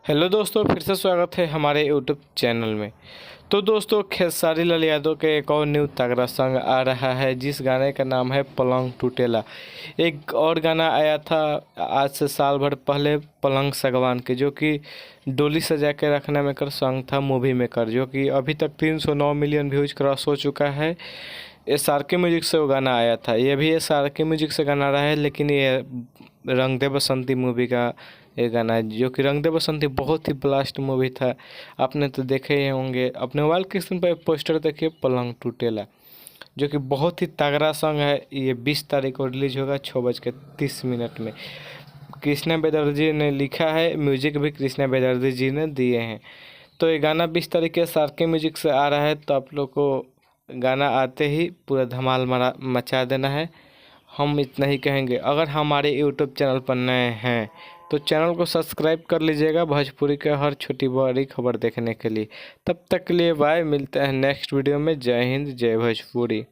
Hello दोस्तों, फिर से स्वागत है हमारे यूट्यूब चैनल में। तो दोस्तों, खेसारी लाल यादव के एक और न्यू तगड़ा सॉन्ग आ रहा है जिस गाने का नाम है पलंग टूटेला। एक और गाना आया था आज से साल भर पहले, पलंग सगवान के, जो कि डोली सजा के रखने में कर सॉन्ग था मूवी मेकर, जो कि अभी तक 309 मिलियन व्यूज क्रॉस हो चुका है। एस आर के म्यूजिक से वो गाना आया था, ये भी एस आर के म्यूजिक से गाना रहा है, लेकिन ये रंग दे बसंती मूवी का ये गाना है, जो कि रंग दे बसंती बहुत ही ब्लास्ट मूवी था। आपने तो देखे ही होंगे, अपने मोबाइल के स्क्रीन पर पोस्टर देखिए, पलंग टूटेला, जो कि बहुत ही तगड़ा सॉन्ग है। ये 20 तारीख को रिलीज होगा 6:30 में। कृष्णा बेदर्जी ने लिखा है, म्यूजिक भी कृष्णा बेदर्जी जी ने दिए हैं। तो ये गाना 20 तारीख के सार के म्यूजिक से आ रहा है, तो आप लोग को गाना आते ही पूरा धमाल मचा देना है। हम इतना ही कहेंगे। अगर हमारे यूट्यूब चैनल पर नए हैं तो चैनल को सब्सक्राइब कर लीजिएगा भोजपुरी के हर छोटी बड़ी खबर देखने के लिए। तब तक के लिए बाय, मिलते हैं नेक्स्ट वीडियो में। जय हिंद, जय भोजपुरी।